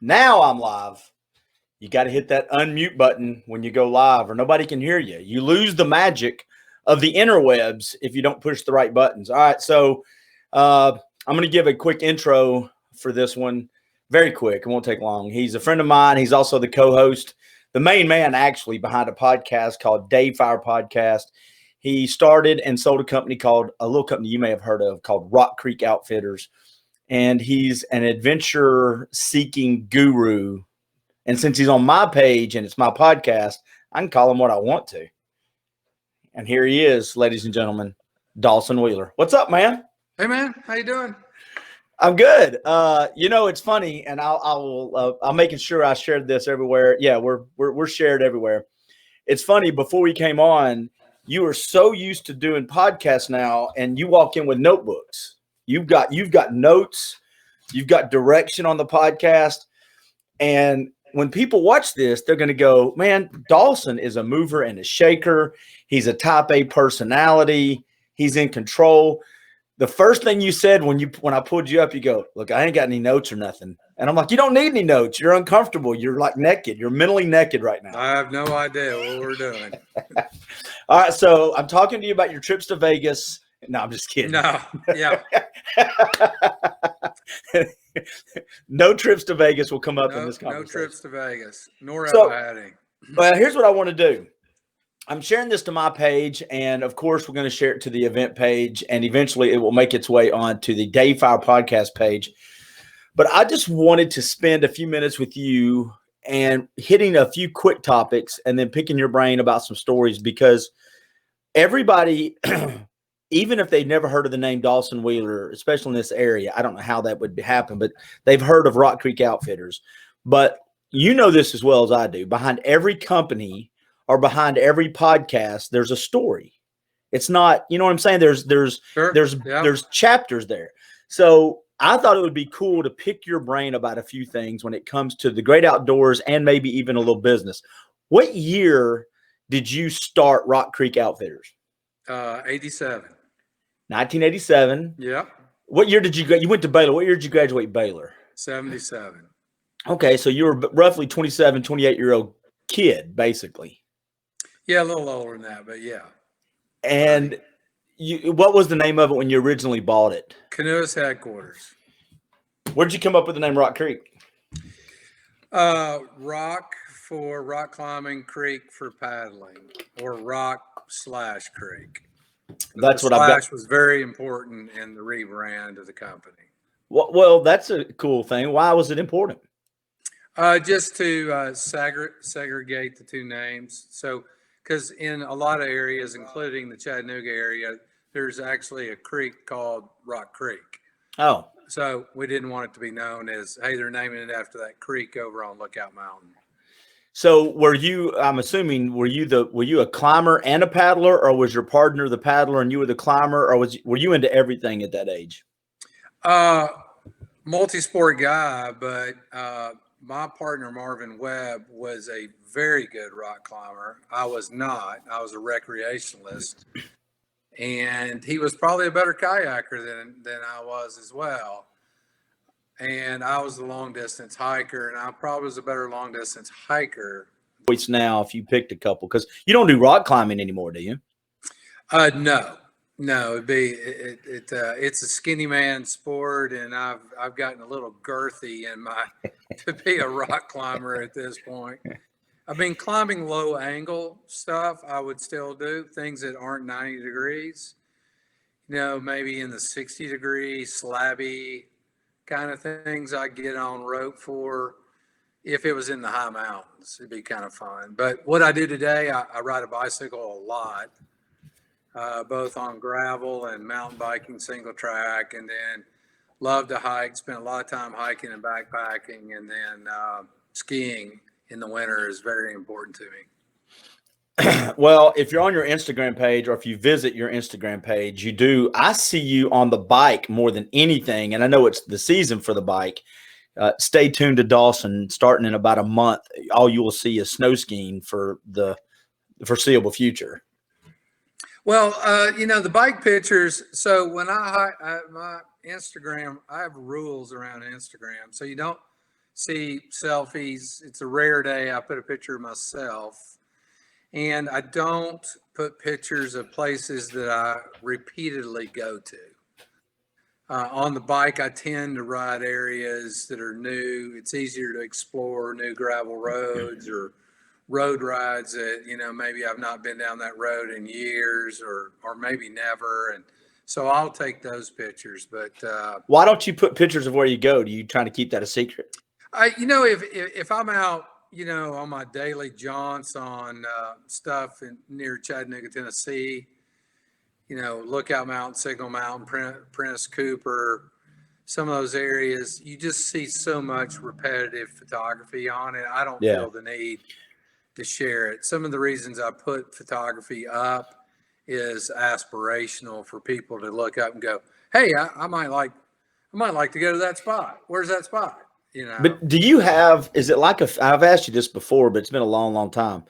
Now I'm live. You got to hit that unmute button when you go live, or nobody can hear you. You lose the magic of the interwebs if you don't push the right buttons. All right, so I'm going to give a quick intro for this one. Very quick. It won't take long. He's a friend of mine. He's also the co-host, the main man actually behind a podcast called Day Fire Podcast. He started and sold a little company you may have heard of called Rock Creek Outfitters. And he's an adventure-seeking guru. And since he's on my page and it's my podcast, I can call him what I want to. And here he is, ladies and gentlemen, Dawson Wheeler. What's up, man? Hey, man. How you doing? I'm good. It's funny, and I'm making sure I shared this everywhere. Yeah, we're shared everywhere. It's funny. Before we came on, you are so used to doing podcasts now, and you walk in with notebooks. You've got notes, you've got direction on the podcast. And when people watch this, they're going to go, man, Dawson is a mover and a shaker. He's a type A personality. He's in control. The first thing you said when I pulled you up, you go, look, I ain't got any notes or nothing. And I'm like, you don't need any notes. You're uncomfortable. You're like naked. You're mentally naked right now. I have no idea what we're doing. All right. So I'm talking to you about your trips to Vegas. No, I'm just kidding. No, yeah. No trips to Vegas will come up in this conversation. No trips to Vegas, nor have I had any. Well, here's what I want to do. I'm sharing this to my page, and of course, we're going to share it to the event page, and eventually it will make its way on to the Day Fire Podcast page. But I just wanted to spend a few minutes with you and hitting a few quick topics and then picking your brain about some stories, because everybody – even if they've never heard of the name Dawson Wheeler, especially in this area, I don't know how that would happen, but they've heard of Rock Creek Outfitters. But you know this as well as I do. Behind every company or behind every podcast, there's a story. It's not, you know what I'm saying? There's chapters there. So I thought it would be cool to pick your brain about a few things when it comes to the great outdoors and maybe even a little business. What year did you start Rock Creek Outfitters? 87. 1987. Yeah. What year did you go? You went to Baylor. What year did you graduate Baylor? 77. Okay, so you were roughly 27, 28-year-old kid, basically. Yeah, a little older than that, but yeah. And what was the name of it when you originally bought it? Canoeist Headquarters. Where did you come up with the name Rock Creek? Rock for rock climbing, creek for paddling, or rock/creek. That's what I've got. Slash was very important in the rebrand of the company. Well, that's a cool thing. Why was it important? Just to segregate the two names. So, because in a lot of areas, including the Chattanooga area, there's actually a creek called Rock Creek. Oh. So we didn't want it to be known as, hey, they're naming it after that creek over on Lookout Mountain. So I'm assuming, were you a climber and a paddler, or was your partner the paddler and you were the climber, or were you into everything at that age? Multi-sport guy, but my partner, Marvin Webb, was a very good rock climber. I was not. I was a recreationalist. And he was probably a better kayaker than I was as well. And I was the long distance hiker, and I probably was a better long distance hiker. Now, if you picked a couple, because you don't do rock climbing anymore, do you? No, it's a skinny man sport, and I've gotten a little girthy in my to be a rock climber at this point. I've been climbing low angle stuff. I would still do things that aren't 90 degrees, maybe in the 60 degree slabby kind of things I get on rope for. If it was in the high mountains, it'd be kind of fun. But what I do today, I ride a bicycle a lot, both on gravel and mountain biking, single track, and then love to hike, spend a lot of time hiking and backpacking, and then skiing in the winter is very important to me. Well, if you're on your Instagram page, or if you visit your Instagram page, I see you on the bike more than anything. And I know it's the season for the bike. Stay tuned to Dawson. Starting in about a month, all you will see is snow skiing for the foreseeable future. Well, the bike pictures. So when my Instagram, I have rules around Instagram. So see selfies. It's a rare day I put a picture of myself. And I don't put pictures of places that I repeatedly go to. On the bike, I tend to ride areas that are new. It's easier to explore new gravel roads or road rides that, maybe I've not been down that road in years or maybe never. And so I'll take those pictures. But why don't you put pictures of where you go? Do you try to keep that a secret? if I'm out, on my daily jaunts on stuff near Chattanooga, Tennessee, Lookout Mountain, Signal Mountain, Prentice Cooper, some of those areas, you just see so much repetitive photography on it. I don't feel the need to share it. Some of the reasons I put photography up is aspirational for people to look up and go, hey, I might like to go to that spot. Where's that spot? But do you have, is it like I've asked you this before, but it's been a long, long time.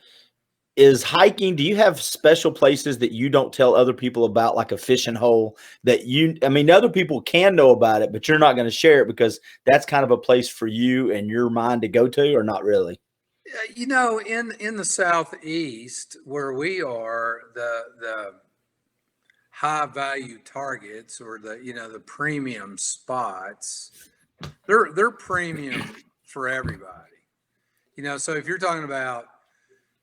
Is hiking, do you have special places that you don't tell other people about, like a fishing hole that other people can know about it, but you're not going to share it because that's kind of a place for you and your mind to go to, or not really? In the Southeast where we are, the high value targets or the premium spots, they're premium for everybody. So if you're talking about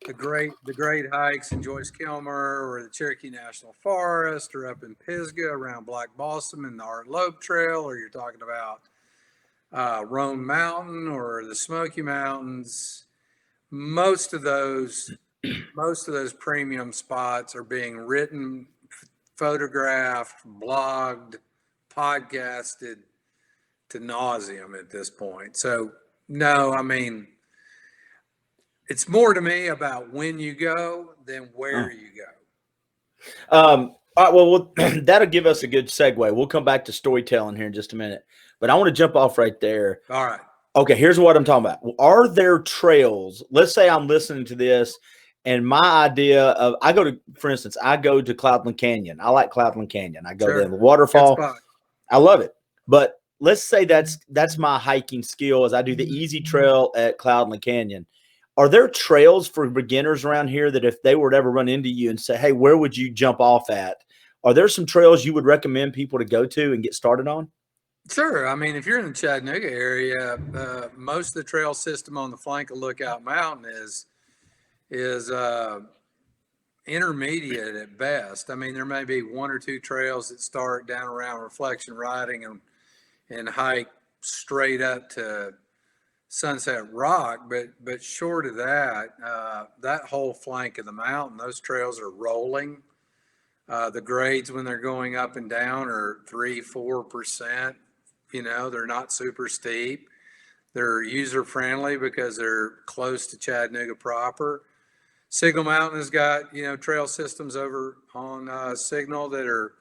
the great hikes in Joyce Kilmer or the Cherokee National Forest or up in Pisgah around Black Balsam and the Art Loeb Trail, or you're talking about Roan Mountain or the Smoky Mountains, most of those premium spots are being written, photographed, blogged, podcasted to nauseum at this point. So no, it's more to me about when you go than where you go. All right, well, that'll give us a good segue. We'll come back to storytelling here in just a minute, but I want to jump off right there. All right. Okay, here's what I'm talking about. Are there trails? Let's say I'm listening to this, and my idea of for instance, I go to Cloudland Canyon. I like Cloudland Canyon. I go to the waterfall. I love it. But let's say that's my hiking skill, as I do the easy trail at Cloudland Canyon. Are there trails for beginners around here that if they were to ever run into you and say, hey, where would you jump off at? Are there some trails you would recommend people to go to and get started on? Sure. If you're in the Chattanooga area, most of the trail system on the flank of Lookout Mountain is intermediate at best. There may be one or two trails that start down around Reflection Riding and hike straight up to Sunset Rock, but short of that, that whole flank of the mountain, those trails are rolling. The grades when they're going up and down are 3-4%. They're not super steep. They're user friendly because they're close to Chattanooga proper. Signal Mountain has got trail systems over on Signal that are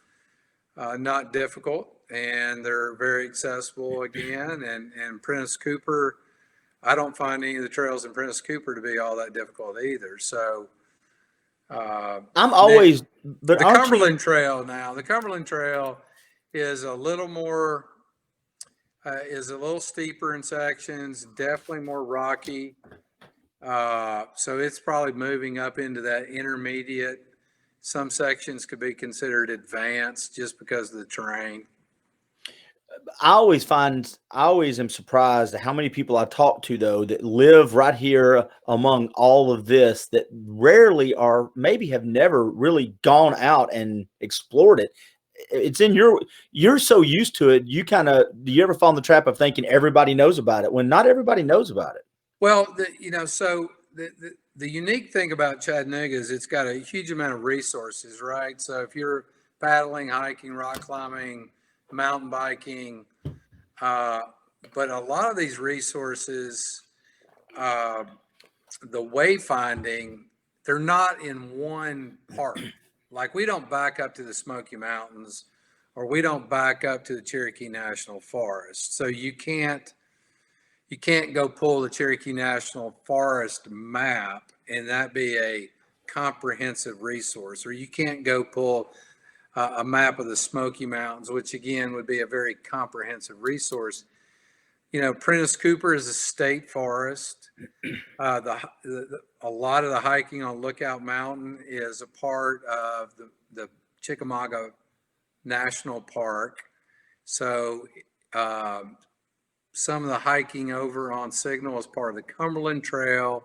not difficult, and they're very accessible again. And Prentice Cooper, I don't find any of the trails in Prentice Cooper to be all that difficult either. So I'm always the Cumberland Trail now. The Cumberland Trail is a little more is a little steeper in sections, definitely more rocky. So it's probably moving up into that intermediate. Some sections could be considered advanced just because of the terrain. I always am surprised at how many people I talk to, though, that live right here among all of this, that rarely or maybe have never really gone out and explored it. It's in you're so used to it. Do you ever fall in the trap of thinking everybody knows about it when not everybody knows about it? Well, so the unique thing about Chattanooga is it's got a huge amount of resources, right? So if you're paddling, hiking, rock climbing, mountain biking, but a lot of these resources, the wayfinding, they're not in one part. Like we don't back up to the Smoky Mountains, or we don't back up to the Cherokee National Forest. So you can't go pull the Cherokee National Forest map and that be a comprehensive resource, or you can't go pull a map of the Smoky Mountains, which again would be a very comprehensive resource. Prentice Cooper is a state forest. A lot of the hiking on Lookout Mountain is a part of the Chickamauga National Park. So some of the hiking over on Signal is part of the Cumberland Trail.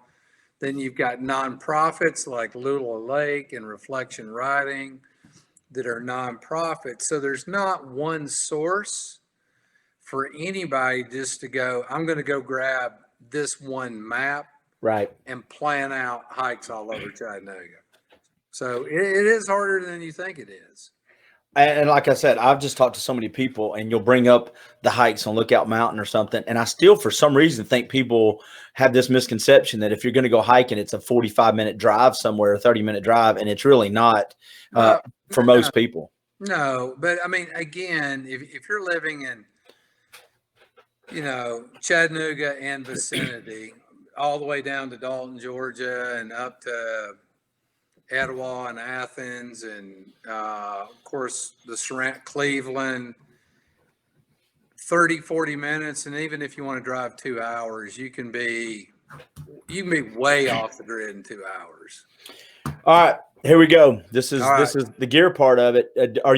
Then you've got nonprofits like Lula Lake and Reflection Riding that are nonprofits. So there's not one source for anybody just to go, I'm going to go grab this one map, right, and plan out hikes all over Chattanooga. So it is harder than you think it is. And like I said, I've just talked to so many people, and you'll bring up the hikes on Lookout Mountain or something, and I still, for some reason, think people have this misconception that if you're going to go hiking, it's a 45-minute drive somewhere, a 30-minute drive, and it's really not for most people. No, but I mean, again, if you're living in, Chattanooga and vicinity, all the way down to Dalton, Georgia, and up to Etowah and Athens, and of course the surround Cleveland, 30-40 minutes. And even if you want to drive 2 hours, you can be way off the grid in 2 hours. All right, here we go. This is the gear part of it. Are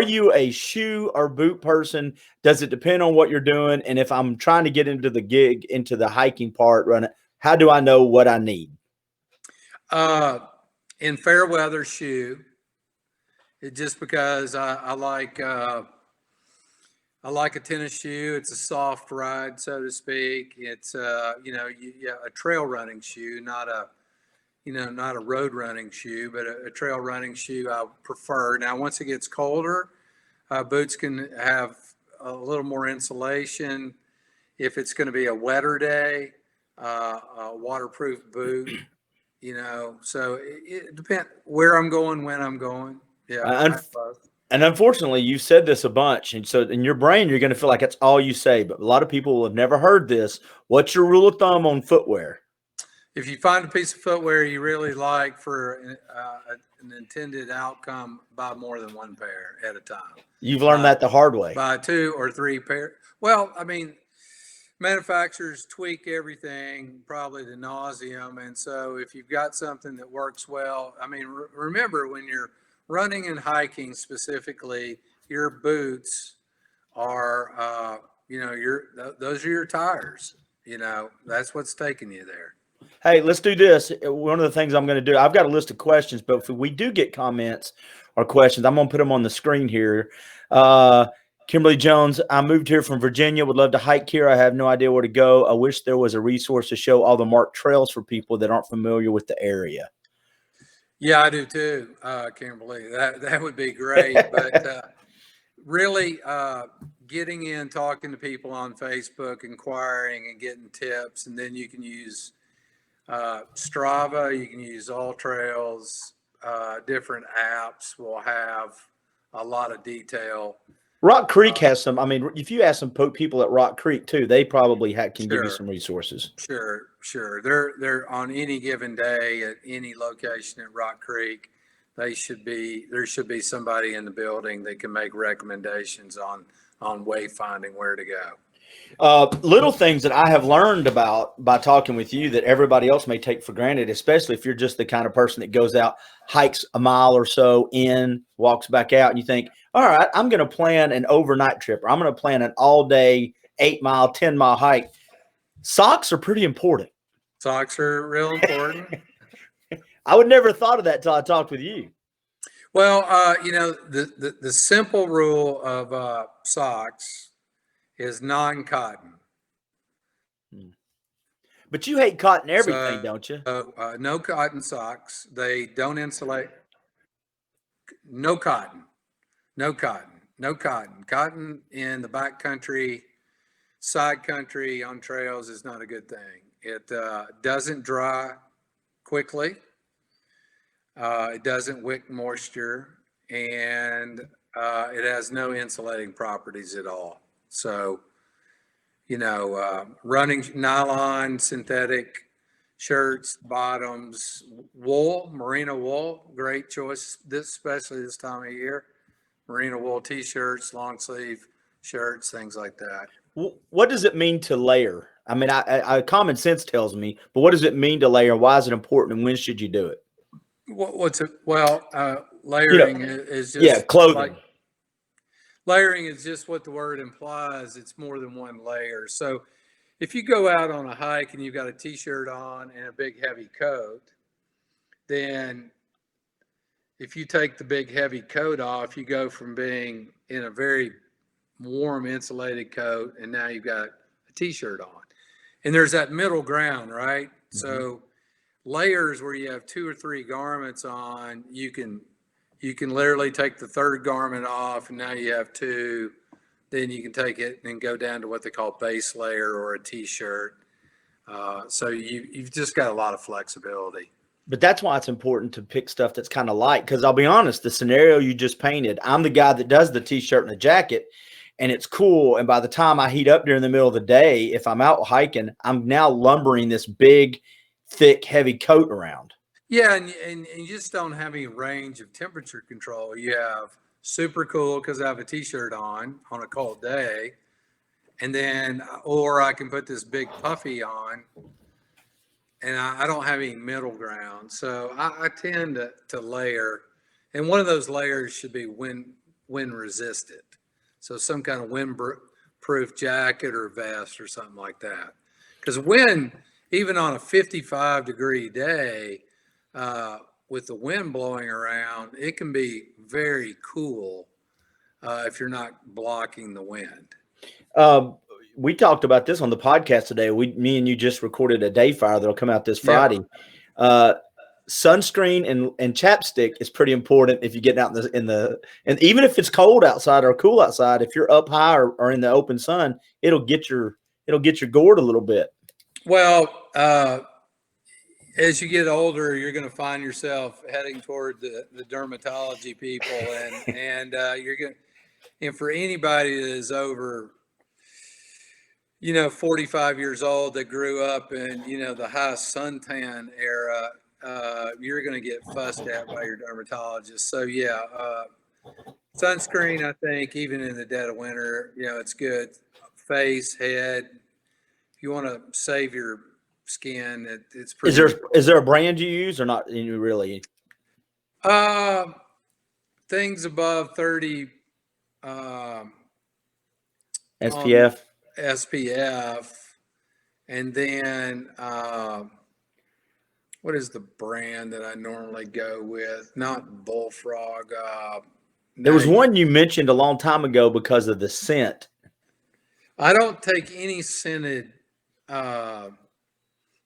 you a shoe or boot person? Does it depend on what you're doing? And if I'm trying to get into the hiking part, how do I know what I need? In fair weather, shoe. Just because I like a tennis shoe. It's a soft ride, so to speak. It's a trail running shoe, not a road running shoe, but a trail running shoe I prefer. Now, once it gets colder, boots can have a little more insulation. If it's going to be a wetter day, a waterproof boot, so it depends where I'm going, when I'm going. Yeah. And unfortunately, you said this a bunch. And so in your brain, you're going to feel like that's all you say. But a lot of people will have never heard this. What's your rule of thumb on footwear? If you find a piece of footwear you really like for an intended outcome, buy more than one pair at a time. You've learned that the hard way. Buy 2 or 3 pair. Well, I mean, manufacturers tweak everything probably to nauseum. And so if you've got something that works well, I mean, remember when you're running and hiking specifically, your boots are, those are your tires. That's what's taking you there. Hey, let's do this. One of the things I'm going to do, I've got a list of questions, but if we do get comments or questions, I'm going to put them on the screen here. Kimberly Jones, I moved here from Virginia, would love to hike here. I have no idea where to go. I wish there was a resource to show all the marked trails for people that aren't familiar with the area. Yeah, I do too, Kimberly. That would be great. But really getting in, talking to people on Facebook, inquiring and getting tips, and then you can use Strava, you can use All Trails, different apps will have a lot of detail. Rock Creek has some. I mean, if you ask some people at Rock Creek too, they probably can give you some resources. Sure. They're on any given day at any location at Rock Creek. There should be somebody in the building that can make recommendations on wayfinding where to go. Little things that I have learned about by talking with you that everybody else may take for granted, especially if you're just the kind of person that goes out, hikes a mile or so in, walks back out, and you think, all right, I'm going to plan an overnight trip, or I'm going to plan an all-day 8-mile, 10-mile hike. Socks are pretty important. Socks are real important. I would never have thought of that until I talked with you. Well, the simple rule of socks is non-cotton. But you hate cotton everything, don't you? No cotton socks. They don't insulate. No cotton. Cotton in the back country, side country, on trails is not a good thing. It doesn't dry quickly. It doesn't wick moisture, and it has no insulating properties at all. So, running nylon, synthetic shirts, bottoms, wool, merino wool, great choice, especially this time of year. Merino wool t-shirts, long sleeve shirts, things like that. What does it mean to layer? I mean, common sense tells me, but what does it mean to layer? Why is it important, and when should you do it? What's it? Well, You know, layering is yeah, just like clothing. layering is just what the word implies. It's more than one layer. So if you go out on a hike and you've got a t-shirt on and a big heavy coat, then if you take the big heavy coat off, you go from being in a very warm insulated coat and now you've got a t-shirt on. And there's that middle ground, right? Mhm. So layers where you have 2 or 3 garments on, you can literally take the third garment off and now you have 2. Then you can take it and go down to what they call base layer or a t-shirt. So you've just got a lot of flexibility. But that's why it's important to pick stuff that's kind of light. Because I'll be honest, the scenario you just painted, I'm the guy that does the t-shirt and the jacket, and it's cool. And by the time I heat up during the middle of the day, if I'm out hiking, I'm now lumbering this big, thick, heavy coat around. Yeah, and you just don't have any range of temperature control. You have super cool because I have a t-shirt on a cold day, and then or I can put this big puffy on, and I don't have any middle ground. So I tend to layer, and one of those layers should be wind resistant. So some kind of wind proof jacket or vest or something like that. Because wind, even on a 55-degree day, with the wind blowing around, it can be very cool if you're not blocking the wind. We talked about this on the podcast today. Me and you just recorded a day fire that'll come out this Friday. Yeah. Sunscreen and chapstick is pretty important if you get out and even if it's cold outside or cool outside, if you're up high or in the open sun, it'll get your gourd a little bit. Well, as you get older, you're going to find yourself heading toward the dermatology people, and you're going. And for anybody that is over, 45 years old that grew up in the high suntan era, you're going to get fussed at by your dermatologist. So yeah, sunscreen, I think, even in the dead of winter, it's good. Face, head. If you want to save your skin, it's pretty. Is there a brand you use or not? Really? Things above 30 SPF, and then what is the brand that I normally go with? Not Bullfrog. There was one you mentioned a long time ago because of the scent. I don't take any scented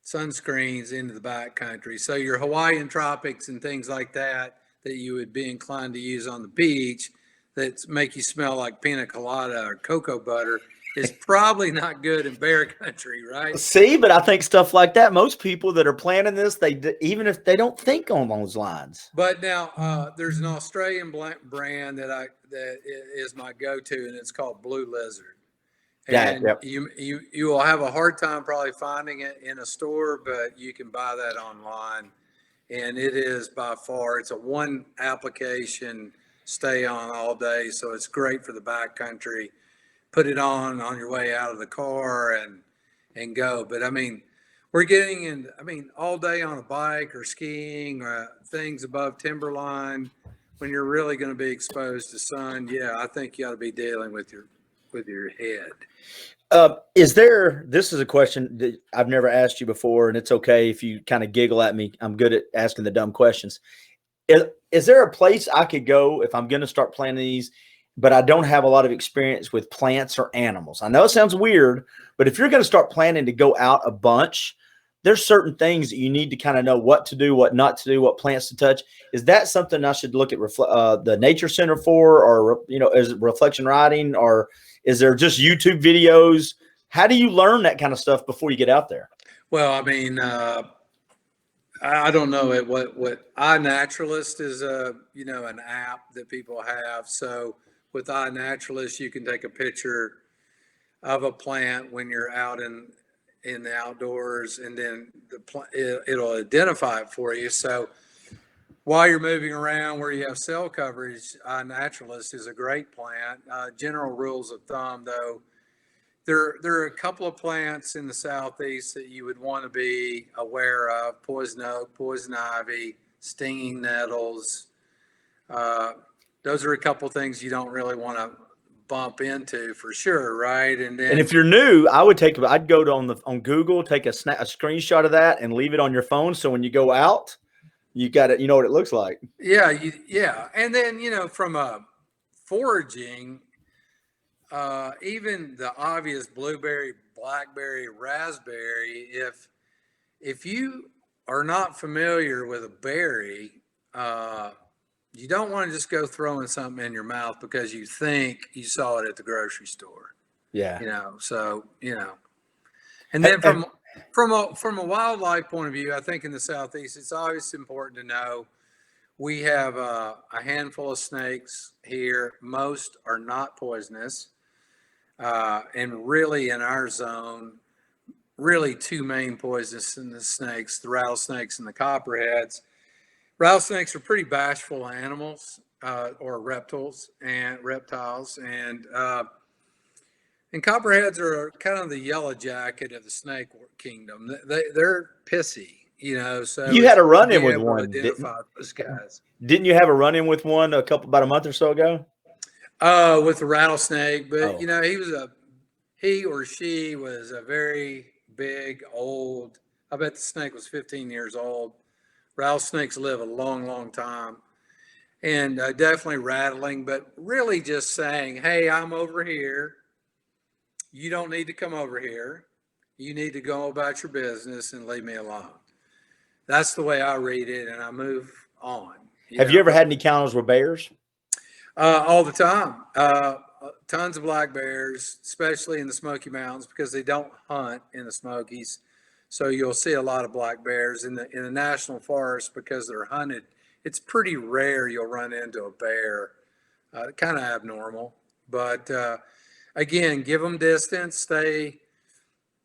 sunscreens into the backcountry. So your Hawaiian tropics and things like that you would be inclined to use on the beach that make you smell like pina colada or cocoa butter is probably not good in bear country, right? See, but I think stuff like that, most people that are planning this, even if they don't think on those lines. But now there's an Australian brand that is my go-to, and it's called Blue Lizard. And yep. you will have a hard time probably finding it in a store, but you can buy that online. And it is by far, it's a one application, stay on all day. So it's great for the backcountry. Put it on your way out of the car and go. But I mean, we're getting in, all day on a bike or skiing or things above timberline, when you're really going to be exposed to sun. Yeah, I think you ought to be dealing with your head. This is a question that I've never asked you before, and it's okay if you kind of giggle at me. I'm good at asking the dumb questions. Is there a place I could go if I'm going to start planning these, but I don't have a lot of experience with plants or animals? I know it sounds weird, but if you're going to start planning to go out a bunch, there's certain things that you need to kind of know what to do, what not to do, what plants to touch. Is that something I should look at the Nature Center for, or, is it reflection writing, or is there just YouTube videos? How do you learn that kind of stuff before you get out there? Well, I don't know what iNaturalist is an app that people have. So with iNaturalist, you can take a picture of a plant when you're out in the outdoors, and then it'll identify it for you. So while you're moving around where you have cell coverage, iNaturalist is a great plant. General rules of thumb, though, there are a couple of plants in the southeast that you would want to be aware of: poison oak, poison ivy, stinging nettles. Those are a couple of things you don't really want to bump into for sure, right? And then, And if you're new, I'd go on Google, take a screenshot of that, and leave it on your phone. So when you go out, you got it. You know what it looks like. yeah, and then from a foraging, even the obvious blueberry, blackberry, raspberry. If you are not familiar with a berry, you don't want to just go throwing something in your mouth because you think you saw it at the grocery store. Yeah. And then from a wildlife point of view, I think in the southeast, it's always important to know we have a handful of snakes here. Most are not poisonous, and really in our zone, really two main poisonous in the snakes: the rattlesnakes and the copperheads. Rattlesnakes are pretty bashful animals, or reptiles, and copperheads are kind of the yellow jacket of the snake kingdom. They're pissy, So You had a run-in with able to one, identify those guys. didn't you have a run-in with one about a month or so ago? With the rattlesnake, but Oh. he or she was a very big, old. I bet the snake was 15 years old. Rattlesnakes live a long, long time, and definitely rattling, but really just saying, "Hey, I'm over here. You don't need to come over here. You need to go about your business and leave me alone." That's the way I read it, and I move on. Have you ever had any encounters with bears? All the time. Tons of black bears, especially in the Smoky Mountains, because they don't hunt in the Smokies. So you'll see a lot of black bears in the national forest because they're hunted. It's pretty rare you'll run into a bear. Kind of abnormal, but again, give them distance. Stay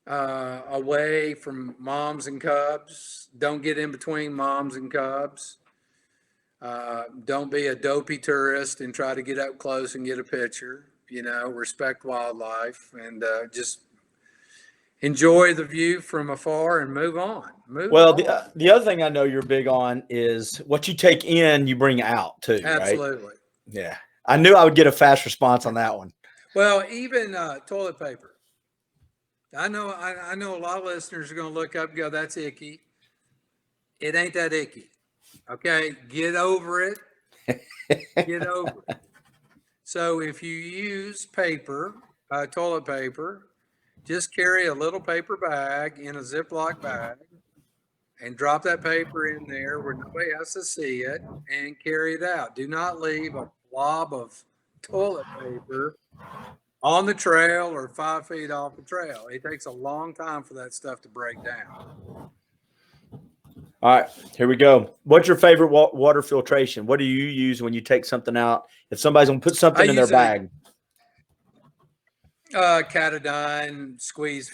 away from moms and cubs. Don't get in between moms and cubs. Don't be a dopey tourist and try to get up close and get a picture. Respect wildlife, and just enjoy the view from afar and move on. The other thing I know you're big on is what you take in, you bring out too, right? Absolutely. Yeah. I knew I would get a fast response on that one. Well, even toilet paper. I know a lot of listeners are going to look up and go, "That's icky." It ain't that icky. Okay, get over it. Get over it. So if you use paper, toilet paper, just carry a little paper bag in a Ziploc bag and drop that paper in there where nobody has to see it and carry it out. Do not leave a blob of toilet paper on the trail or 5 feet off the trail. It takes a long time for that stuff to break down. All right, here we go. What's your favorite water filtration? What do you use when you take something out? If somebody's going to put something in their bag. Catadine squeeze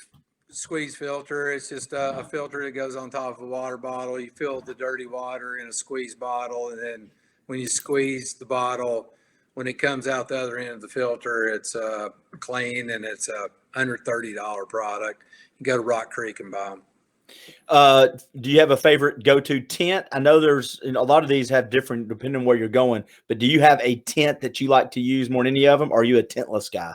filter. It's just a filter that goes on top of a water bottle. You fill the dirty water in a squeeze bottle, and then when you squeeze the bottle, when it comes out the other end of the filter, it's clean, and it's a under $30 product. You go to Rock Creek and buy them. Do you have a favorite go-to tent? I know there's a lot of these have different depending on where you're going, but do you have a tent that you like to use more than any of them, or are you a tentless guy?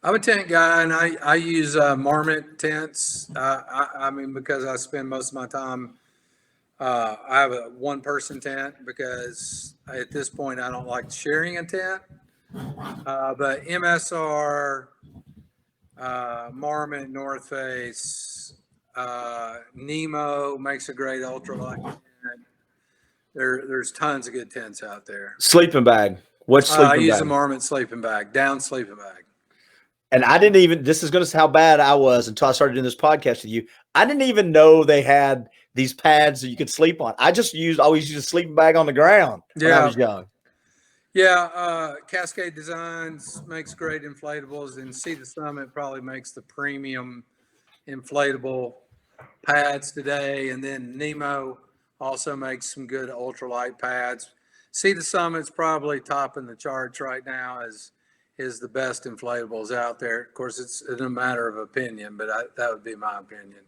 I'm a tent guy, and I use Marmot tents. I mean, because I spend most of my time, I have a one-person tent because at this point I don't like sharing a tent. But MSR, Marmot, North Face, Nemo makes a great ultralight tent. There's tons of good tents out there. Sleeping bag. What's sleeping bag? I use a Marmot sleeping bag, down sleeping bag. And I didn't even, this is going to how bad I was until I started doing this podcast with you. I didn't even know they had these pads that you could sleep on. I just always used a sleeping bag on the ground when I was young. Yeah, Cascade Designs makes great inflatables, and Sea the Summit probably makes the premium inflatable pads today. And then Nemo also makes some good ultralight pads. Sea the Summit's probably topping the charts right now as is the best inflatables out there. Of course, it's a matter of opinion, but that would be my opinion.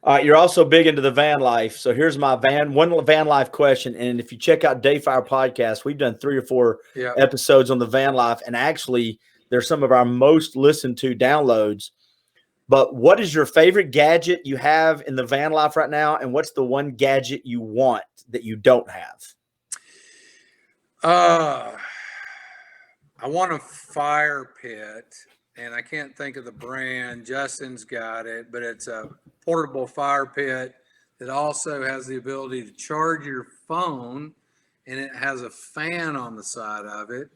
All right, you're also big into the van life. So here's my one van life question. And if you check out Dayfire podcast, we've done 3 or 4 episodes on the van life. And actually, they're some of our most listened to downloads. But what is your favorite gadget you have in the van life right now? And what's the one gadget you want that you don't have? I want a fire pit, and I can't think of the brand. Justin's got it, but it's a portable fire pit that also has the ability to charge your phone, and it has a fan on the side of it.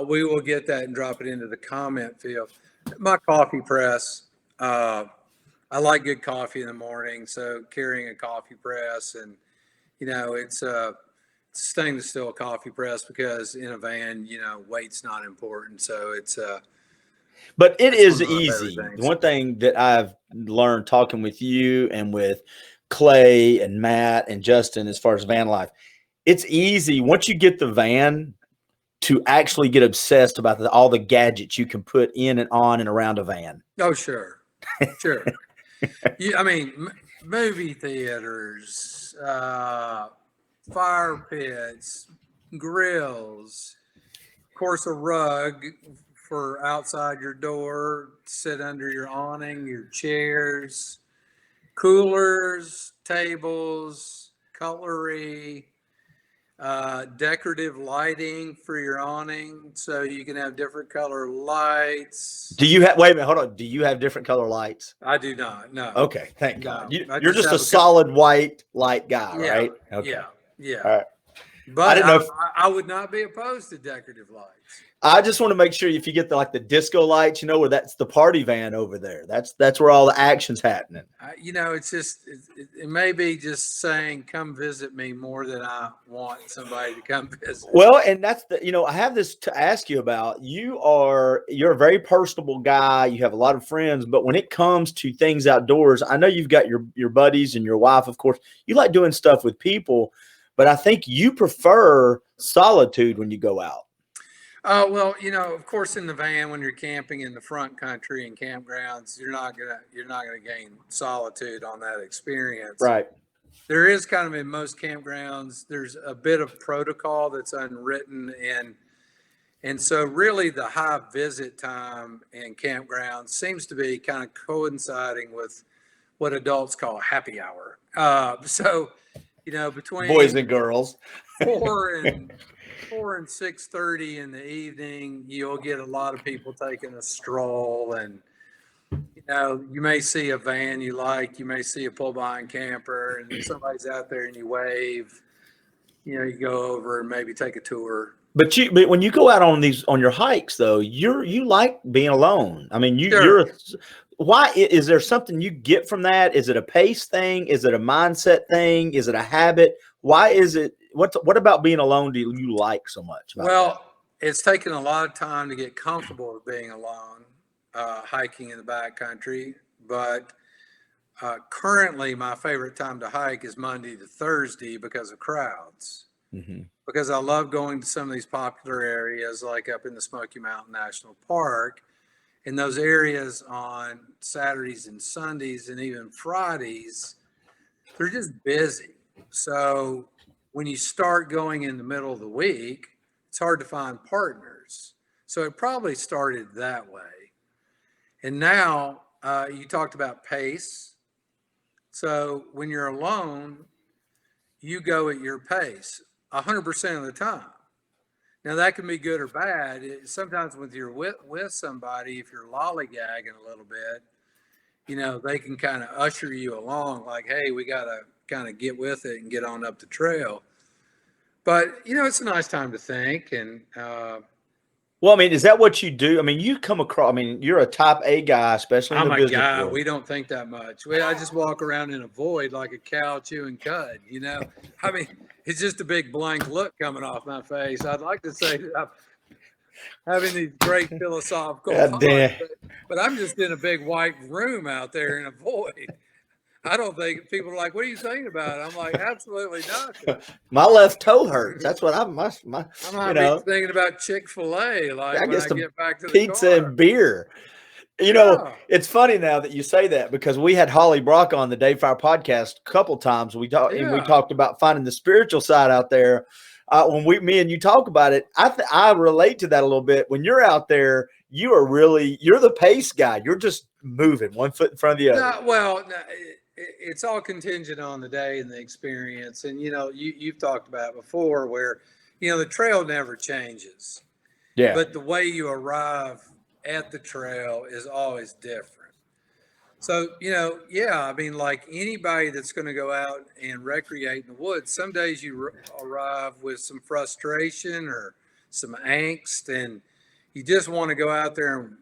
We will get that and drop it into the comment field. My coffee press. I like good coffee in the morning, so carrying a coffee press, and it's a stainless steel coffee press because in a van, weight's not important. So it's but it is easy. One thing that I've learned talking with you and with Clay and Matt and Justin, as far as van life, it's easy once you get the van to actually get obsessed about all the gadgets you can put in and on and around a van. Oh, sure. Sure. Movie theaters, fire pits, grills, of course, a rug for outside your door, sit under your awning, your chairs, coolers, tables, cutlery, decorative lighting for your awning, so you can have different color lights. Do you have? Wait a minute, hold on. Do you have different color lights? I do not. No. Okay, thank God. No, you're just a solid white light guy, yeah, right? Okay. Yeah. All right. But I didn't know I would not be opposed to decorative lights. I just want to make sure if you get the disco lights, where that's the party van over there. That's where all the action's happening. It's just it may be just saying come visit me more than I want somebody to come visit. Well, and that's I have this to ask you about. You're a very personable guy. You have a lot of friends, but when it comes to things outdoors, I know you've got your buddies and your wife, of course. You like doing stuff with people, but I think you prefer solitude when you go out. Well, of course, in the van when you're camping in the front country and campgrounds, you're not gonna gain solitude on that experience. Right. There is kind of in most campgrounds, there's a bit of protocol that's unwritten, and so really the high visit time in campgrounds seems to be kind of coinciding with what adults call happy hour. So between boys and girls, 4 and 6:30 in the evening, you'll get a lot of people taking a stroll, and you may see a van you like, you may see a pull behind camper, and somebody's out there and you wave. You go over and maybe take a tour. But when you go out on your hikes, though, you like being alone. I mean, Sure. Why is there something you get from that? Is it a pace thing? Is it a mindset thing? Is it a habit? Why is it? What about being alone do you like so much? Well, it's taken a lot of time to get comfortable with being alone, hiking in the backcountry. But currently, my favorite time to hike is Monday to Thursday because of crowds. Mm-hmm. Because I love going to some of these popular areas, like up in the Smoky Mountain National Park. In those areas on Saturdays and Sundays and even Fridays, they're just busy. So when you start going in the middle of the week, it's hard to find partners. So it probably started that way. And now you talked about pace. So when you're alone, you go at your pace 100% of the time. Now that can be good or bad. Sometimes when you're with somebody, if you're lollygagging a little bit, they can kind of usher you along like, hey, we got to kind of get with it and get on up the trail. But, it's a nice time to think. And well, I mean, is that what you do? I mean, you come across, I mean, you're a type A guy, especially in the business world. We don't think that much. I just walk around in a void like a cow chewing cud, I mean, it's just a big blank look coming off my face. I'd like to say that I'm having these great philosophical thoughts, but I'm just in a big white room out there in a void. I don't think people are like, what are you thinking about? I'm like, absolutely nothing. My left toe hurts. That's what my I you might be know. thinking about Chick-fil-A, like I when get I some get back to the pizza car. and beer. Yeah. It's funny now that you say that because we had Holly Brock on the Day Fire podcast a couple times. We Yeah. talked about finding the spiritual side out there. When me and you talk about it, I relate to that a little bit. When you're out there, you're the pace guy. You're just moving one foot in front of the other. No, well, no, it's all contingent on the day and the experience. And, you've talked about it before where, the trail never changes, Yeah. but the way you arrive at the trail is always different. So, yeah, I mean, like anybody that's going to go out and recreate in the woods, some days you arrive with some frustration or some angst, and you just want to go out there and,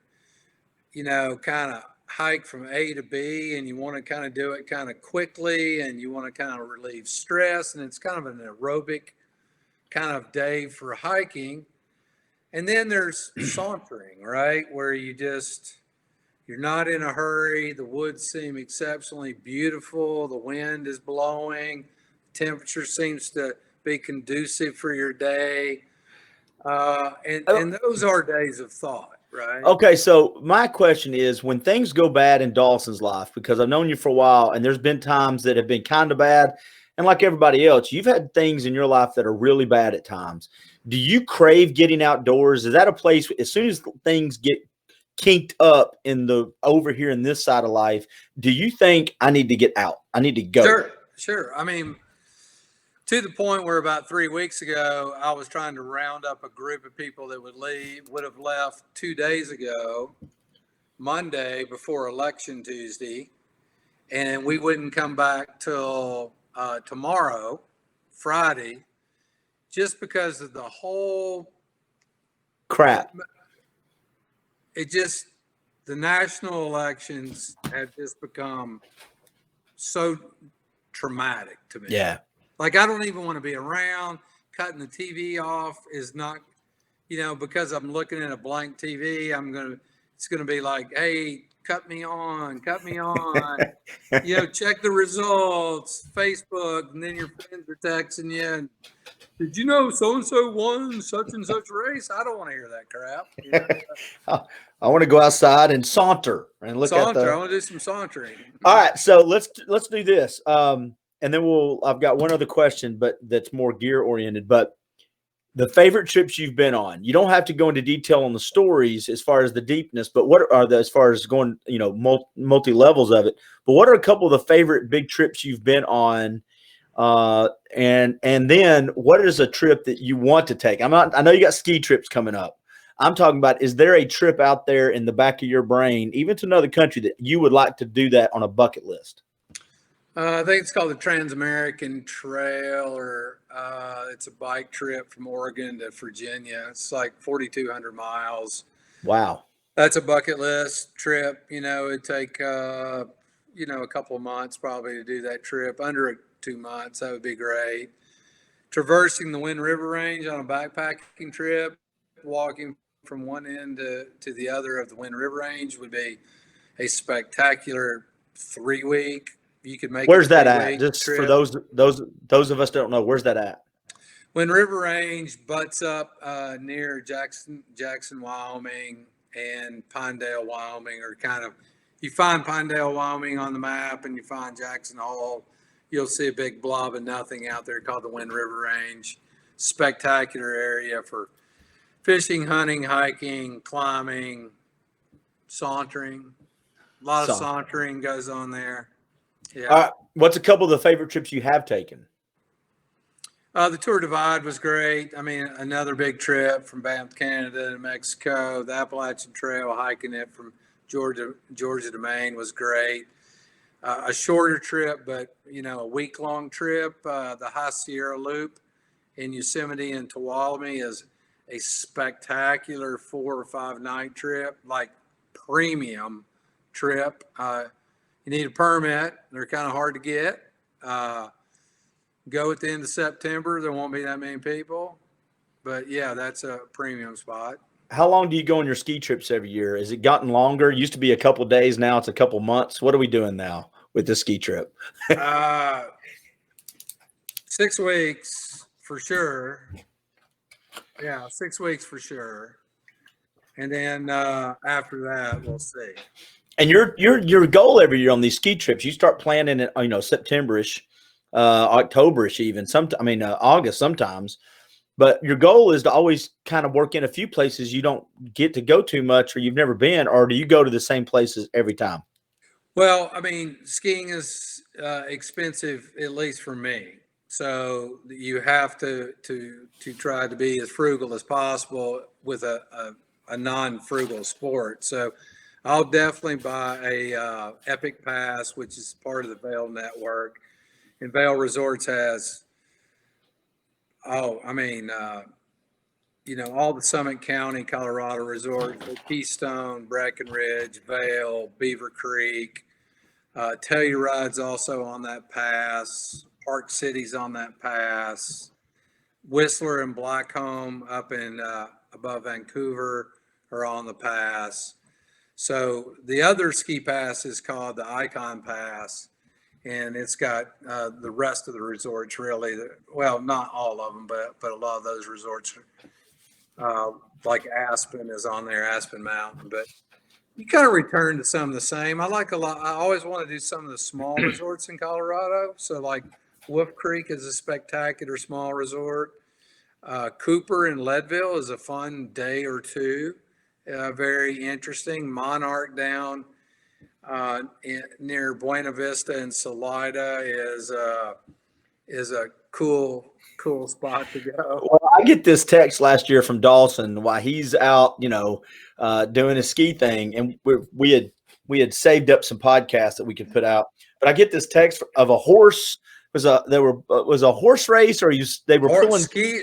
kind of hike from A to B, and you want to kind of do it kind of quickly, and you want to kind of relieve stress. And it's kind of an aerobic kind of day for hiking. And then there's sauntering, right? Where you're not in a hurry. The woods seem exceptionally beautiful. The wind is blowing. Temperature seems to be conducive for your day. And those are days of thought, right? Okay, so my question is when things go bad in Dawson's life, because I've known you for a while and there's been times that have been kind of bad. And like everybody else, you've had things in your life that are really bad at times. Do you crave getting outdoors? Is that a place as soon as things get kinked up over here in this side of life, do you think I need to get out? I need to go. Sure. I mean, to the point where about 3 weeks ago, I was trying to round up a group of people that would have left 2 days ago, Monday before election Tuesday, and we wouldn't come back till tomorrow, Friday, just because of the whole Crap. The national elections have just become so traumatic to me. Yeah. Like, I don't even want to be around. Cutting the TV off is not, because I'm looking at a blank TV, it's going to be like, hey, cut me on, check the results, Facebook, and then your friends are texting you. And, did you know so-and-so won such and such race? I don't want to hear that crap. I want to go outside and saunter and look at I want to do some sauntering. All right, so let's do this. And then I've got one other question, but that's more gear oriented. But the favorite trips you've been on, you don't have to go into detail on the stories as far as the deepness, but what are as far as going, multi levels of it. But what are a couple of the favorite big trips you've been on? And then what is a trip that you want to take? I know you got ski trips coming up. I'm talking about, is there a trip out there in the back of your brain, even to another country, that you would like to do that on a bucket list? I think it's called the Trans-American Trail, or it's a bike trip from Oregon to Virginia. It's like 4,200 miles. Wow. That's a bucket list trip. It'd take, a couple of months probably to do that trip. Under 2 months, that would be great. Traversing the Wind River Range on a backpacking trip, walking from one end to the other of the Wind River Range would be a spectacular 3-week. You could make. Where's that at? Just trip. For those of us that don't know, where's that at? Wind River Range butts up near Jackson, Wyoming, and Pinedale, Wyoming, or kind of. You find Pinedale, Wyoming on the map, and you find Jackson Hole. You'll see a big blob of nothing out there called the Wind River Range. Spectacular area for fishing, hunting, hiking, climbing, sauntering. A lot of sauntering goes on there. Yeah. What's a couple of the favorite trips you have taken? The Tour Divide was great. I mean, another big trip from Banff, Canada to Mexico. The Appalachian Trail, hiking it from Georgia to Maine was great. A shorter trip, but, a week-long trip. The High Sierra Loop in Yosemite and Tuolumne is a spectacular 4 or 5 night trip, like premium trip. You need a permit. They're kind of hard to get. Go at the end of September. There won't be that many people. But, yeah, that's a premium spot. How long do you go on your ski trips every year? Has it gotten longer? It used to be a couple of days. Now it's a couple months. What are we doing now? with the ski trip? 6 weeks for sure. Yeah, 6 weeks for sure. And then after that, we'll see. And your goal every year on these ski trips, you start planning it, September-ish, October-ish, even August sometimes. But your goal is to always kind of work in a few places you don't get to go too much, or you've never been, or do you go to the same places every time? Well, I mean, skiing is expensive, at least for me. So you have to try to be as frugal as possible with a non-frugal sport. So I'll definitely buy a Epic Pass, which is part of the Vail network. And Vail Resorts has, all the Summit County, Colorado resorts, Keystone, Breckenridge, Vail, Beaver Creek. Telluride's also on that pass. Park City's on that pass. Whistler and Blackcomb up in above Vancouver are on the pass. So the other ski pass is called the Icon Pass, and it's got the rest of the resorts really. Well, not all of them, but a lot of those resorts, like Aspen is on there, Aspen Mountain. But you kind of return to some of the same. I like a lot. I always want to do some of the small resorts in Colorado. So like Wolf Creek is a spectacular small resort. Cooper in Leadville is a fun day or two. Very interesting. Monarch down near Buena Vista and Salida is a cool spot to go. Well, I get this text last year from Dawson while he's out, doing a ski thing, and we had saved up some podcasts that we could put out. But I get this text of a horse. Was a horse race, or they were pulling ski.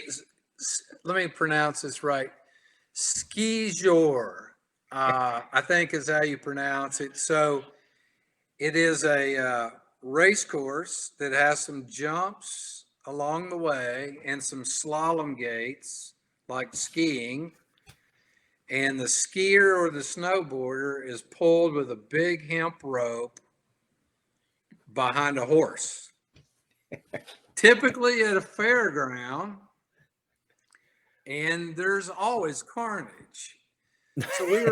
Let me pronounce this right. Ski jour, I think is how you pronounce it. So it is a race course that has some jumps along the way and some slalom gates like skiing. And the skier or the snowboarder is pulled with a big hemp rope behind a horse. Typically at a fairground, and there's always carnage. So we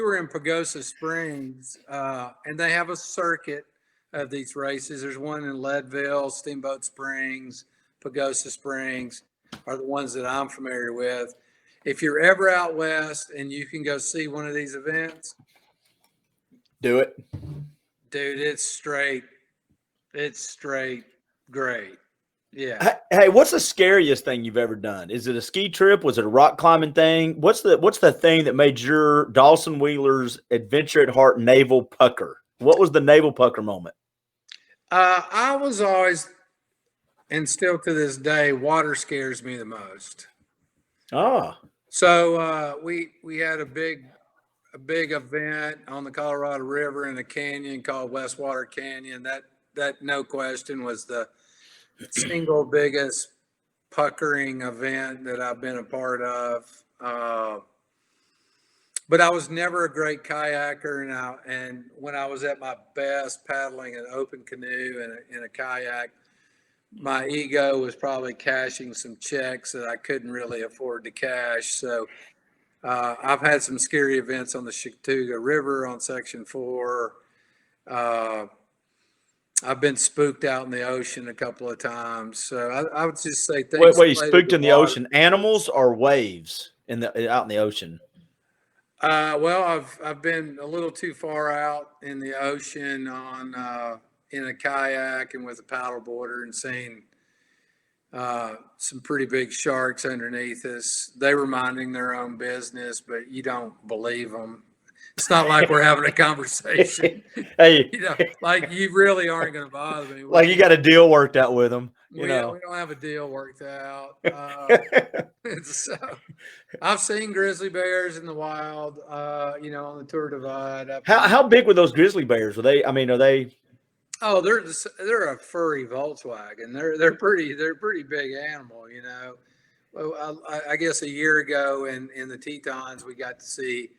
were in Pagosa Springs, and they have a circuit of these races. There's one in Leadville, Steamboat Springs, Pagosa Springs are the ones that I'm familiar with. If you're ever out west and you can go see one of these events, do it, dude. It's straight great. Yeah. Hey, what's the scariest thing you've ever done? Is it a ski trip? Was it a rock climbing thing? What's the thing that made your Dawson Wheeler's adventure at heart navel pucker? What was the navel pucker moment? I was always, and still to this day, water scares me the most. Oh. So we had a big event on the Colorado River in a canyon called Westwater Canyon. That no question was the single biggest puckering event that I've been a part of. But I was never a great kayaker, and when I was at my best paddling an open canoe in a kayak, my ego was probably cashing some checks that I couldn't really afford to cash. So I've had some scary events on the Chattooga River on Section 4. I've been spooked out in the ocean a couple of times. So I would just say things. Wait, spooked in the ocean? Animals or waves out in the ocean? Well, I've been a little too far out in the ocean in a kayak and with a paddleboarder and seen some pretty big sharks underneath us. They were minding their own business, but you don't believe them. It's not like we're having a conversation. Hey, like you really aren't going to bother me. Like you got a deal worked out with them. We don't have a deal worked out. So I've seen grizzly bears in the wild, on the Tour Divide. How big were those grizzly bears? Are they? Oh, they're a furry Volkswagen. They're pretty big animal. Well, I guess a year ago in the Tetons we got to see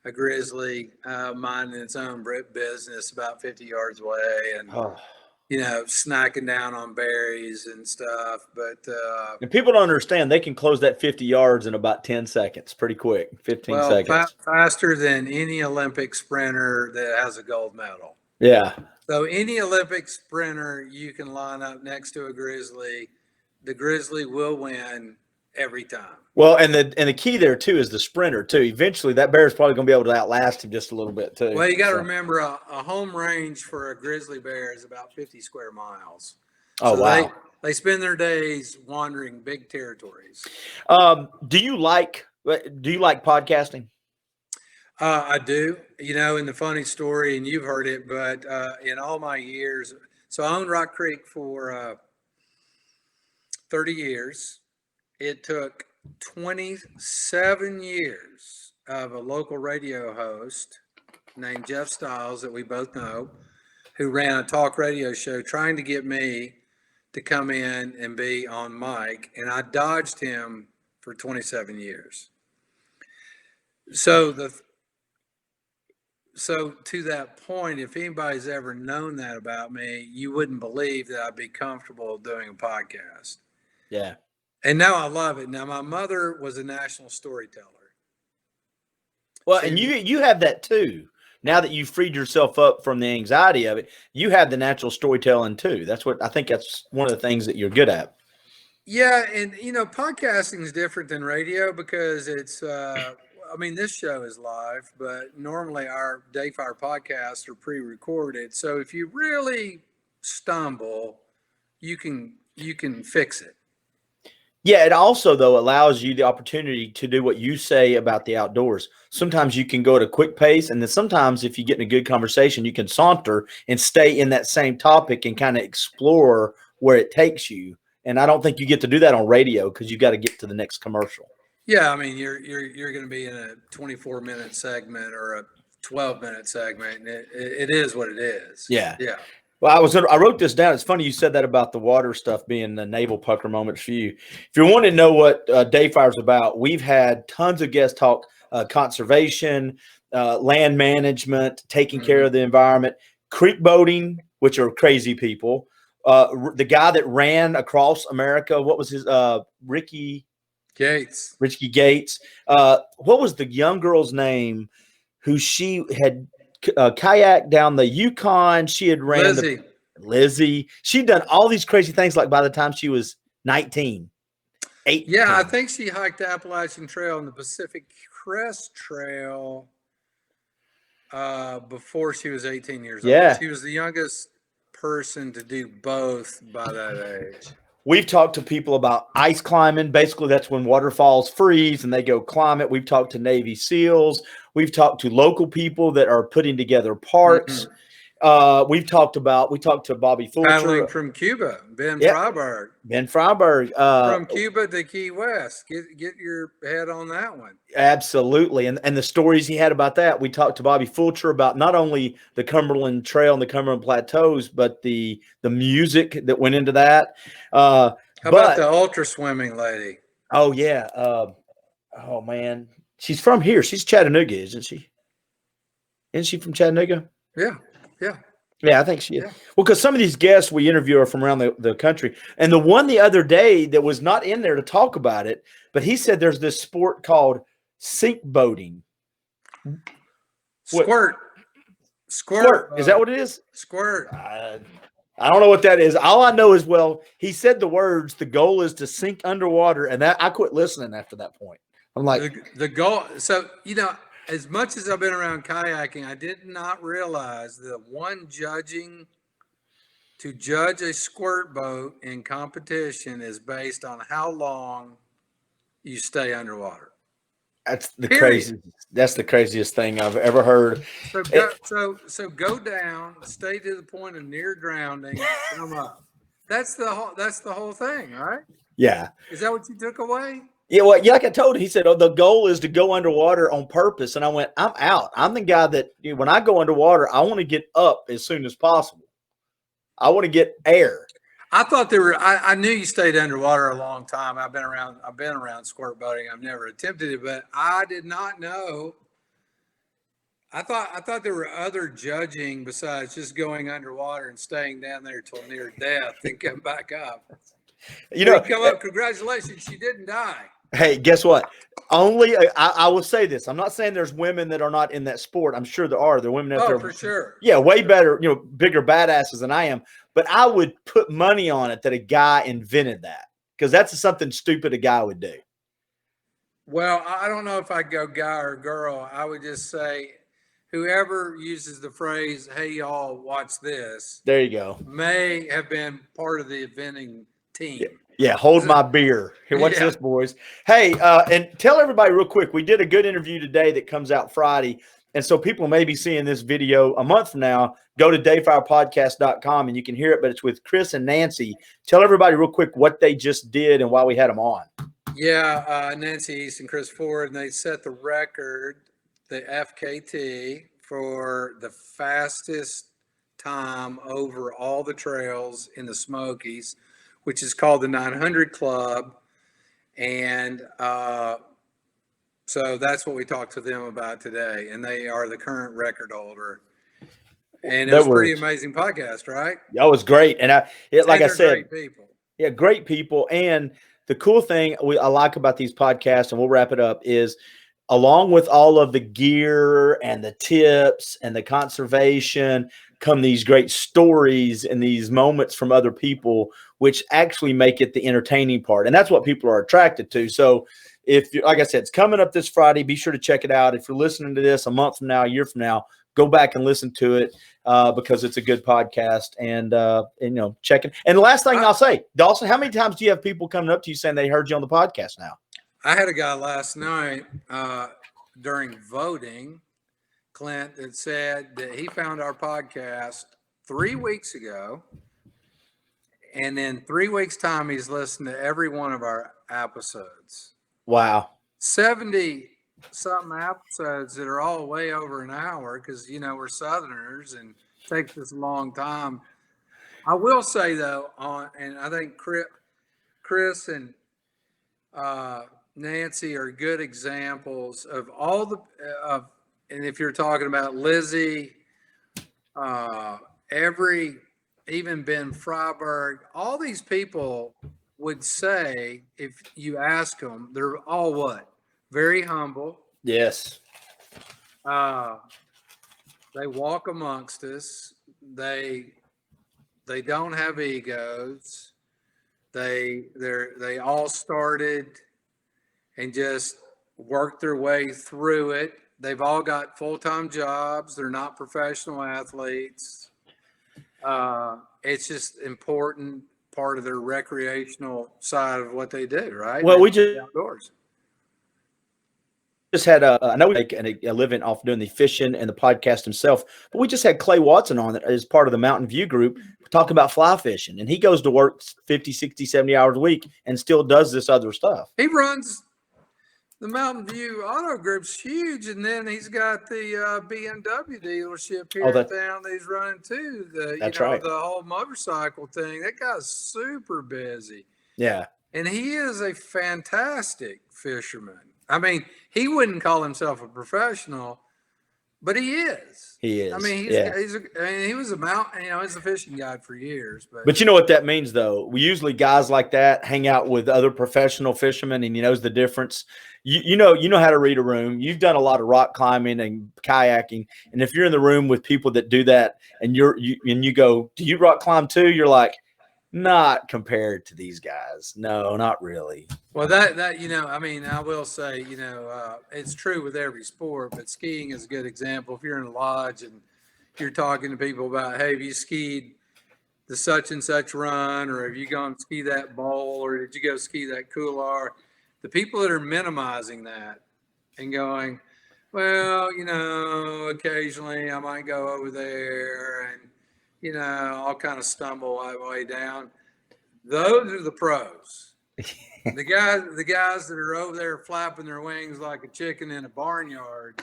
a grizzly minding its own business about 50 yards away, and Oh. snacking down on berries and stuff. But And people don't understand they can close that 50 yards in about 10 seconds, pretty quick, 15 seconds. Faster than any Olympic sprinter that has a gold medal. Yeah. So any Olympic sprinter you can line up next to a grizzly, the grizzly will win every time. Well, and the key there too is the sprinter too. Eventually, that bear is probably going to be able to outlast him just a little bit too. Well, you got to remember a home range for a grizzly bear is about 50 square miles. Oh, so wow. They spend their days wandering big territories. Do you like podcasting? I do. And the funny story, and you've heard it, but in all my years, so I owned Rock Creek for 30 years. It took 27 years of a local radio host named Jeff Stiles, that we both know, who ran a talk radio show trying to get me to come in and be on mic, and I dodged him for 27 years. So to that point, if anybody's ever known that about me, you wouldn't believe that I'd be comfortable doing a podcast. Yeah. And now I love it. Now, my mother was a national storyteller. Well, and you have that too. Now that you've freed yourself up from the anxiety of it, you have the natural storytelling too. That's one of the things that you're good at. Yeah. And, podcasting is different than radio because it's, this show is live, but normally our Dayfire podcasts are pre-recorded. So if you really stumble, you can fix it. Yeah, it also, though, allows you the opportunity to do what you say about the outdoors. Sometimes you can go at a quick pace, and then sometimes if you get in a good conversation, you can saunter and stay in that same topic and kind of explore where it takes you. And I don't think you get to do that on radio because you got to get to the next commercial. Yeah, you're going to be in a 24-minute segment or a 12-minute segment, and it is what it is. Yeah. Yeah. Well, I wrote this down. It's funny you said that about the water stuff being the naval pucker moments for you. If you want to know what Dayfire is about, we've had tons of guests talk conservation, land management, taking care of the environment, creek boating, which are crazy people. The guy that ran across America, what was his Ricky Gates? What was the young girl's name who she had kayak down the Yukon? She had ran Lizzie. She'd done all these crazy things. Like by the time she was 19, 18. Yeah, I think she hiked the Appalachian Trail and the Pacific Crest Trail before she was 18 years old. She was the youngest person to do both by that age. We've talked to people about ice climbing. Basically, that's when waterfalls freeze and they go climb it. We've talked to Navy SEALs. We've talked to local people that are putting together parks. We talked to Bobby Fulcher. Paddling from Cuba, Ben Freiberg. From Cuba to Key West. Get your head on that one. Absolutely. And the stories he had about that. We talked to Bobby Fulcher about not only the Cumberland Trail and the Cumberland Plateaus, but the music that went into that. How about the ultra swimming lady? Oh, yeah. Oh, man. She's from here. She's Chattanooga, isn't she? Isn't she from Chattanooga? Yeah. Yeah, I think she is. Well, because some of these guests we interview are from around the country. And the one the other day that was not in there to talk about it, but he said there's this sport called sink boating. Squirt. Is that what it is? Squirt. I don't know what that is. All I know is, he said the words, the goal is to sink underwater. And that I quit listening after that point. I'm like, the goal. So, as much as I've been around kayaking, I did not realize that to judge a squirt boat in competition is based on how long you stay underwater. That's the craziest thing I've ever heard. So go down, stay to the point of near drowning, come up. That's the whole thing, right? Yeah. Is that what you took away? Yeah, like I told him, he said, the goal is to go underwater on purpose. And I went, I'm out. I'm the guy that when I go underwater, I want to get up as soon as possible. I want to get air. I thought I knew you stayed underwater a long time. I've been around squirt boating. I've never attempted it, but I did not know I thought there were other judging besides just going underwater and staying down there till near death and come back up. You know, Come up, congratulations, she didn't die. hey, guess what? Only I will say this. I'm not saying there's women that are not in that sport. I'm sure there are. There are women out there. For sure. Yeah, way better, bigger badasses than I am. But I would put money on it that a guy invented that, because that's something stupid a guy would do. Well, I don't know if I'd go guy or girl. I would just say whoever uses the phrase, "Hey, y'all, watch this." There you go. May have been part of the inventing team. Yeah, hold my beer. Here, watch this, boys. Hey, and tell everybody real quick, we did a good interview today that comes out Friday. And so people may be seeing this video a month from now. Go to dayfirepodcast.com and you can hear it, but it's with Chris and Nancy. Tell everybody real quick what they just did and why we had them on. Yeah, Nancy East and Chris Ford, and they set the record, the FKT, for the fastest time over all the trails in the Smokies, which is called the 900 Club. And so that's what we talked to them about today. And they are the current record holder. And it was a pretty amazing podcast, right? That was great. And like I said, great people. Yeah, great people. And the cool thing I like about these podcasts, and we'll wrap it up, is along with all of the gear and the tips and the conservation come these great stories and these moments from other people, which actually make it the entertaining part. And that's what people are attracted to. So if you, like I said, it's coming up this Friday, be sure to check it out. If you're listening to this a month from now, a year from now, go back and listen to it because it's a good podcast and check it. And the last thing I'll say, Dawson, how many times do you have people coming up to you saying they heard you on the podcast now? I had a guy last night during voting, Clint, that said that he found our podcast 3 weeks ago. And in 3 weeks' time, he's listened to every one of our episodes. Wow. 70-something episodes that are all way over an hour because, we're Southerners and it takes us a long time. I will say, though, and I think Chris and Nancy are good examples of all the and if you're talking about Lizzie, even Ben Freiberg, all these people would say, if you ask them, they're all what? Very humble. Yes. They walk amongst us. They don't have egos. They all started and just worked their way through it. They've all got full-time jobs. They're not professional athletes. It's just important part of their recreational side of what they do, right? Well, we just outdoors. Just had I know we make a living off doing the fishing and the podcast himself, but we just had Clay Watson on as part of the Mountain View group talking about fly fishing, and he goes to work 50, 60, 70 hours a week and still does this other stuff. He runs the Mountain View Auto Group's huge, and then he's got the BMW dealership here in town that he's running too. The whole motorcycle thing. That guy's super busy. Yeah. And he is a fantastic fisherman. I mean, he wouldn't call himself a professional, but he is. He is. I mean, he was a mountain, he's a fishing guide for years. But you know what that means, though? We usually guys like that hang out with other professional fishermen, and he knows the difference. You know how to read a room. You've done a lot of rock climbing and kayaking, and if you're in the room with people that do that, and you go, "Do you rock climb too?" You're like, "Not compared to these guys. No, not really." Well, I will say, it's true with every sport, but skiing is a good example. If you're in a lodge and you're talking to people about, hey, have you skied the such and such run, or have you gone ski that bowl, or did you go ski that couloir? The people that are minimizing that and going, well, occasionally I might go over there and, I'll kind of stumble my way down. Those are the pros. The guys that are over there flapping their wings like a chicken in a barnyard,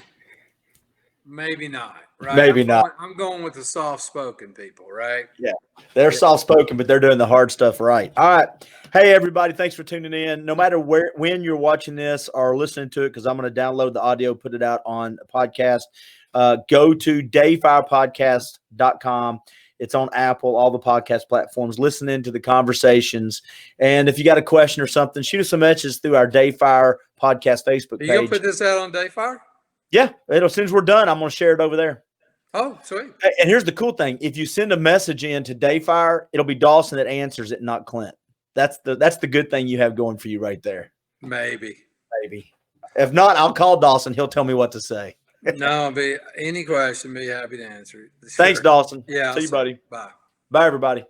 maybe not. Right? Maybe not. I'm going with the soft-spoken people, right? Yeah. They're soft spoken, but they're doing the hard stuff right. All right. Hey, everybody. Thanks for tuning in. No matter when you're watching this or listening to it, because I'm going to download the audio, put it out on a podcast, go to dayfirepodcast.com. It's on Apple, all the podcast platforms. Listen into the conversations. And if you got a question or something, shoot us a message through our Dayfire Podcast Facebook page. Are you going to put this out on Dayfire? Yeah. As soon as we're done, I'm going to share it over there. Oh, sweet. And here's the cool thing. If you send a message in to Dayfire, it'll be Dawson that answers it, not Clint. That's the good thing you have going for you right there. Maybe. If not, I'll call Dawson. He'll tell me what to say. No, any question, be happy to answer it. Sure. Thanks, Dawson. Yeah. See you, buddy. Bye. Bye, everybody.